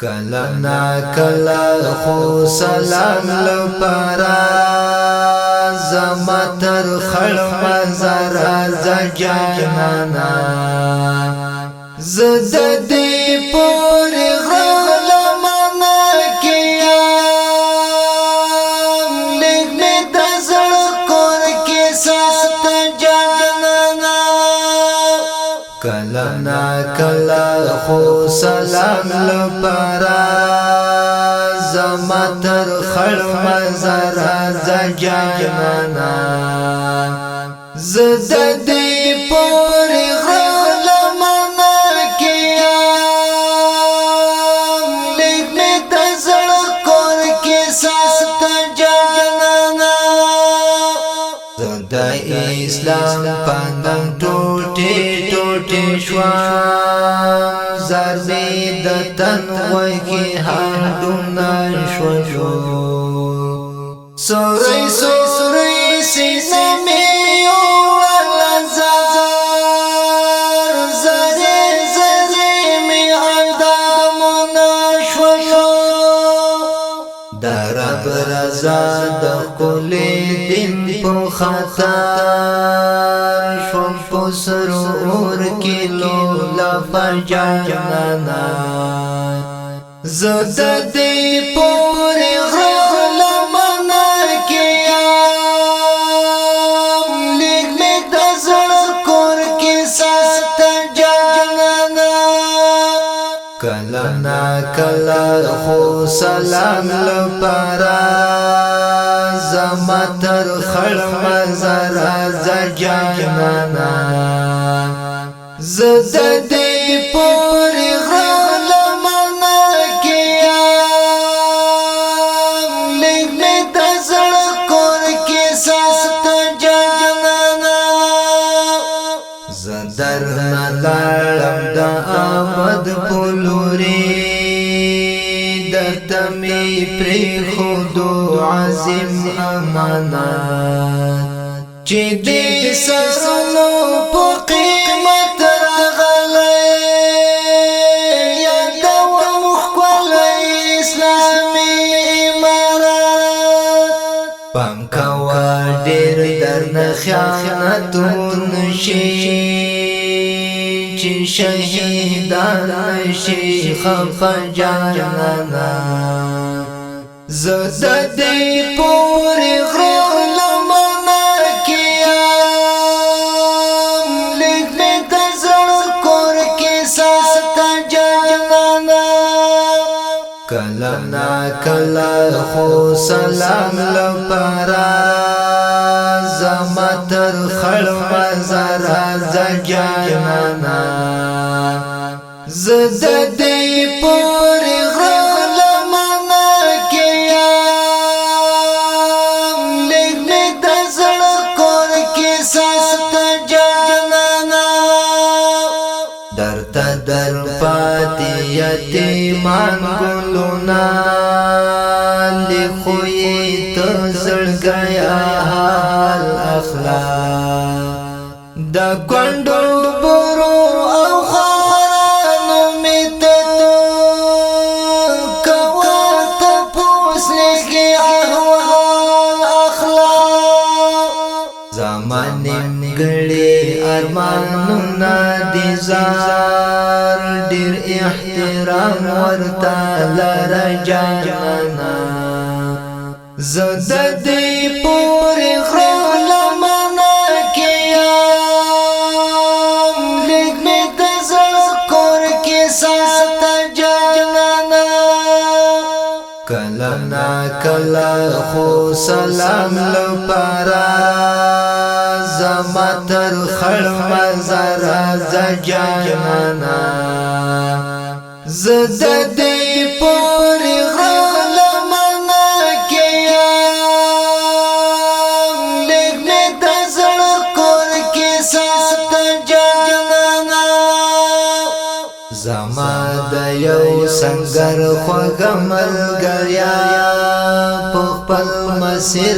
کلا نا کلا خو سلام لپاره زما تر خړ مزار زجانا زد دې پورې غلمانه کیا لګ مې د زړه کور کې سات جانانا کلا نا کلا خو سلام لپاره زما تر خړ مزار زجانا زد دې پورې غلمانه کیا لګ مې د زړه کور کې سات جانانا زد اسلام پندم ټوټه ټوټه شوا زار می د تن وای کی هډونه شو سوري سوري سینه می ولا زار زره زره می اندامونه شو درب رضا د کل دین په خطر شو سرور کیلو لا فجانا زد دې پورې غلمانه کیا لګ مې د زړه کور کې سات جانانا کلا نا کلا خو سلام لپاره زما تر خړ مزار زجانا زد دې پورې غلمانه کیا لګ مې د زړه کور کې سات جانانا زدر نلالم د آباد پلوري درته مې پرې خودو عظیم امانات چې دې سرونو په قیمت راغلی یادوم ښکلی اسلامي امارات پام کوه ډېر درنه خیانتون شي چې شهیدان شي خفه جانانا زد دې پورې غلمانه کیا لګ مې د زړه کور کې سات جانانا کلا نا کلا خو سلام لپاره زما تر خړ مزار زجانا زد دې پورې غلمانه کیا لګ مې د زړه کور کې سات جانانا درته در پاتې یتیمان ګلونا لیکوي ته زړګیا حال اخلاق د کندو برو او خارانو می ته کوات پوسلګي احوال اخلاق زمانم ګړې ارمانونه دي زار ډېر احترام ورته لره جانانا زد دې پورې غلمانه کیا لګ مې د زړه کور کې سات جانانا کلا نا کلا خو سلام لپاره زما تر خړ مزار زجانا زد دې پورې غلمانه کیا لګ مې د زړه کور کې سات جانانا زما د یو سنگر خوږ ملګریا په خپل مسیر